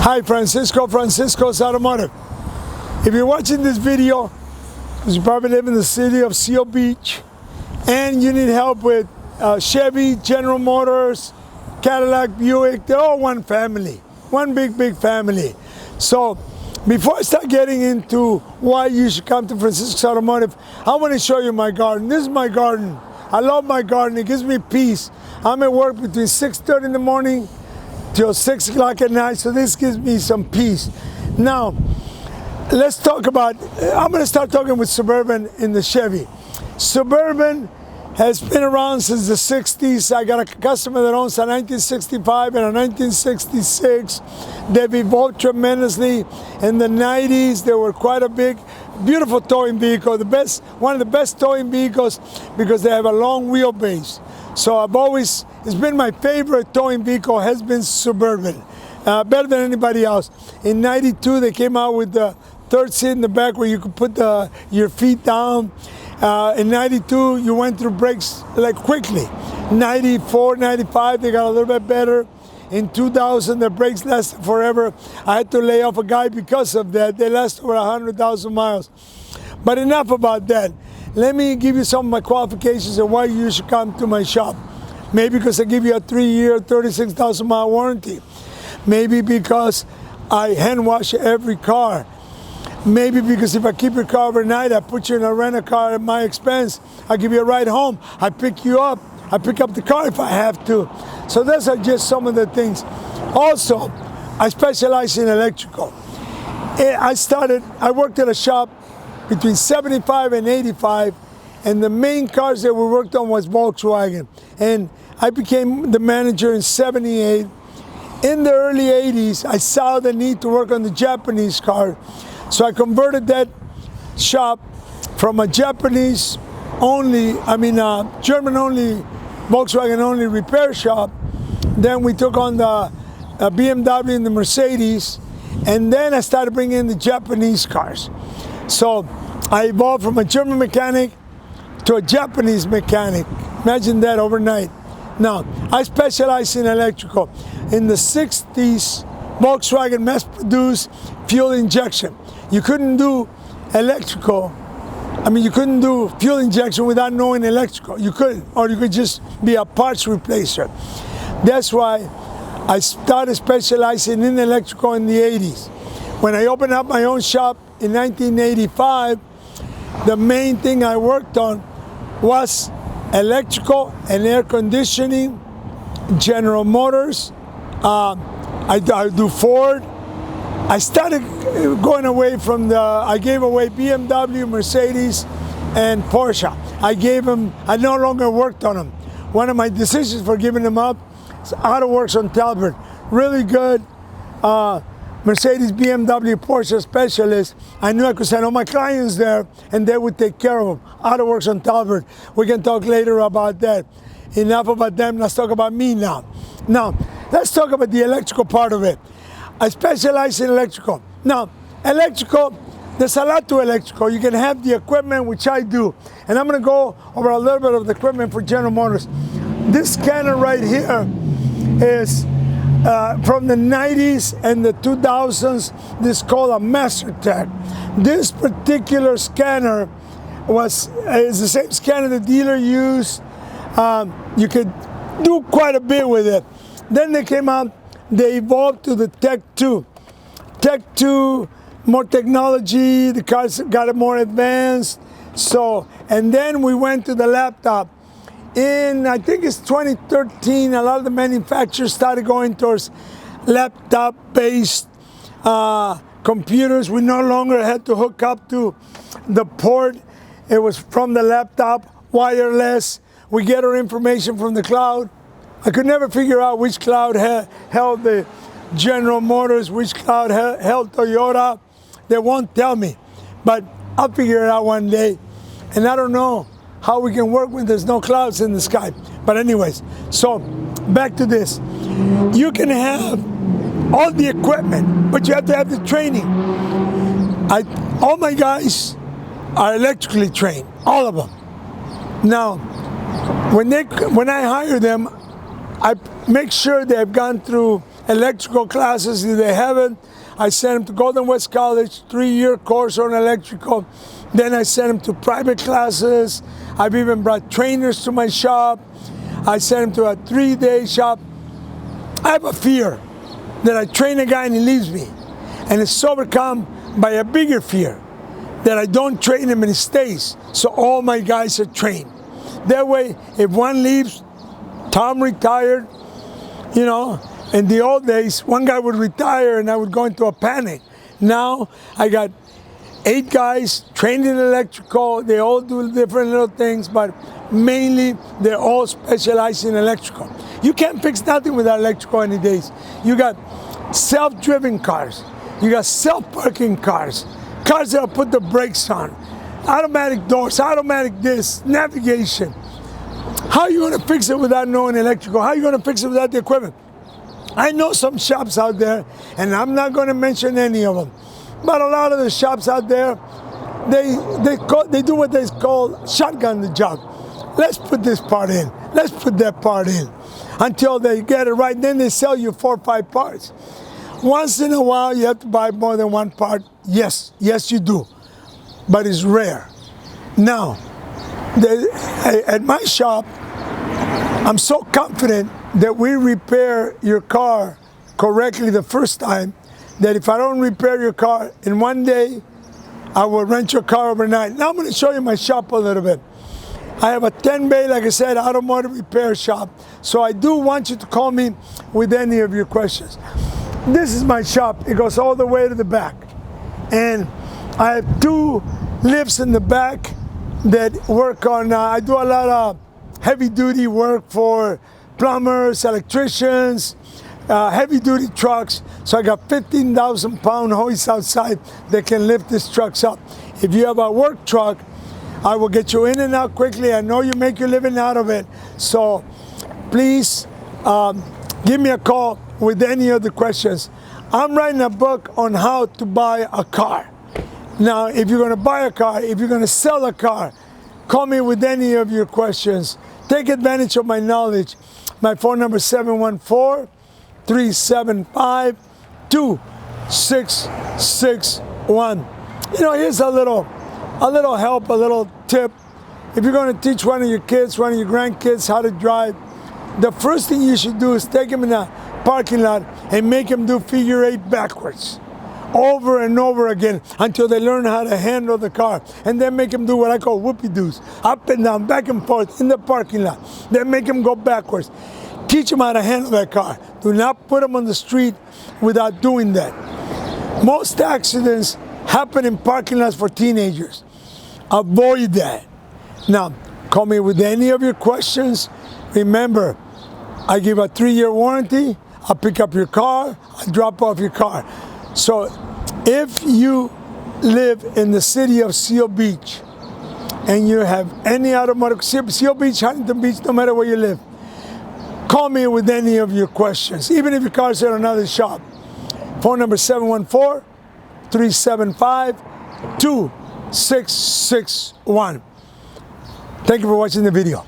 Hi, Francisco's Automotive. If you're watching this video, because you probably live in the city of Seal Beach, and you need help with Chevy, General Motors, Cadillac, Buick, they're all one family, one big family. So before I start getting into why you should come to Francisco's Automotive, I want to show you my garden. This is my garden. I love my garden. It gives me peace. I'm at work between 6:30 in the morning till 6 o'clock at night, so this gives me some peace. Now, let's talk about, I'm going to start talking with Suburban in the Chevy. Suburban has been around since the 60s. I got a customer that owns a 1965 and a 1966. They've evolved tremendously. In the 90s, they were quite a big, beautiful towing vehicle. One of the best towing vehicles because they have a long wheelbase. So it's been my favorite towing vehicle has been Suburban, better than anybody else. In 92, they came out with the third seat in the back where you could put your feet down. In 92, you went through brakes like quickly. 94, 95, they got a little bit better. In 2000, the brakes lasted forever. I had to lay off a guy because of that. They last over 100,000 miles. But enough about that. Let me give you some of my qualifications and why you should come to my shop. Maybe because I give you a 3-year, 36,000 mile warranty. Maybe because I hand wash every car. Maybe because if I keep your car overnight, I put you in a rent-a-car at my expense. I give you a ride home. I pick you up. I pick up the car if I have to. So those are just some of the things. Also, I specialize in electrical. I worked at a shop between 75 and 85, and the main cars that we worked on was Volkswagen. And I became the manager in 78. In the early 80s, I saw the need to work on the Japanese car. So I converted that shop from a German-only, Volkswagen-only repair shop. Then we took on the BMW and the Mercedes, and then I started bringing in the Japanese cars. So I evolved from a German mechanic to a Japanese mechanic. Imagine that overnight. Now, I specialize in electrical. In the 60s, Volkswagen mass-produced fuel injection. You couldn't do electrical. You couldn't do fuel injection without knowing electrical. You couldn't, or you could just be a parts replacer. That's why I started specializing in electrical in the 80s. When I opened up my own shop in 1985, the main thing I worked on was electrical and air conditioning, General Motors. I do Ford. I started going away from I gave away BMW, Mercedes, and Porsche. I no longer worked on them. One of my decisions for giving them up is AutoWorks on Talbot. Really good Mercedes, BMW, Porsche specialist. I knew I could send all my clients there and they would take care of them. AutoWorks on Talbot. We can talk later about that. Enough about them, let's talk about me now. Now, let's talk about the electrical part of it. I specialize in electrical. Now, electrical, there's a lot to electrical. You can have the equipment, which I do. And I'm going to go over a little bit of the equipment for General Motors. This scanner right here is from the 90s and the 2000s. This is called a MasterTech. This particular scanner is the same scanner the dealer used. You could do quite a bit with it. Then they came out. They evolved to the Tech 2. Tech 2, more technology, the cars got it more advanced. And then we went to the laptop. In, I think it's 2013, a lot of the manufacturers started going towards laptop-based computers. We no longer had to hook up to the port. It was from the laptop, wireless. We get our information from the cloud. I could never figure out which cloud held the General Motors, which cloud held Toyota. They won't tell me, but I'll figure it out one day. And I don't know how we can work when there's no clouds in the sky. But anyways, so back to this. You can have all the equipment, but you have to have the training. All my guys are electrically trained, all of them. Now, when I hire them, I make sure they've gone through electrical classes if they haven't. I send them to Golden West College, 3-year course on electrical. Then I send them to private classes. I've even brought trainers to my shop. I send them to a 3-day shop. I have a fear that I train a guy and he leaves me. And it's overcome by a bigger fear that I don't train him and he stays. So all my guys are trained. That way, if one leaves, Tom retired, you know, in the old days, one guy would retire and I would go into a panic. Now, I got 8 guys trained in electrical. They all do different little things, but mainly they're all specialized in electrical. You can't fix nothing without electrical any days. You got self-driven cars. You got self-parking cars. Cars that'll put the brakes on. Automatic doors, automatic this, navigation. How are you going to fix it without knowing electrical? How are you going to fix it without the equipment? I know some shops out there, and I'm not going to mention any of them, but a lot of the shops out there, they do what they call shotgun the job. Let's put this part in. Let's put that part in until they get it right. Then they sell you 4 or 5 parts. Once in a while, you have to buy more than one part. Yes, you do, but it's rare. Now, at my shop, I'm so confident that we repair your car correctly the first time that if I don't repair your car in one day, I will rent your car overnight. Now I'm going to show you my shop a little bit. I have a 10-bay, like I said, automotive repair shop. So I do want you to call me with any of your questions. This is my shop. It goes all the way to the back. And I have 2 lifts in the back that work on, I do a lot of heavy-duty work for plumbers, electricians, heavy-duty trucks. So I got 15,000-pound hoists outside that can lift these trucks up. If you have a work truck, I will get you in and out quickly. I know you make your living out of it. So please give me a call with any of the questions. I'm writing a book on how to buy a car. Now, if you're going to buy a car, if you're going to sell a car, call me with any of your questions. Take advantage of my knowledge. My phone number is 714-375-2661. You know, here's a little help, a little tip. If you're going to teach one of your kids, one of your grandkids how to drive, the first thing you should do is take them in a parking lot and make them do figure 8 backwards over and over again until they learn how to handle the car. And then make them do what I call whoopie-doos, up and down, back and forth in the parking lot. Then make them go backwards. Teach them how to handle that car. Do not put them on the street without doing that. Most accidents happen in parking lots for teenagers. Avoid that. Now, call me with any of your questions. Remember, I give a 3-year warranty. I'll pick up your car. I'll drop off your car. So if you live in the city of Seal Beach and you have any automotive, Seal Beach, Huntington Beach, no matter where you live, call me with any of your questions, even if your car's at another shop. Phone number 714-375-2661. Thank you for watching the video.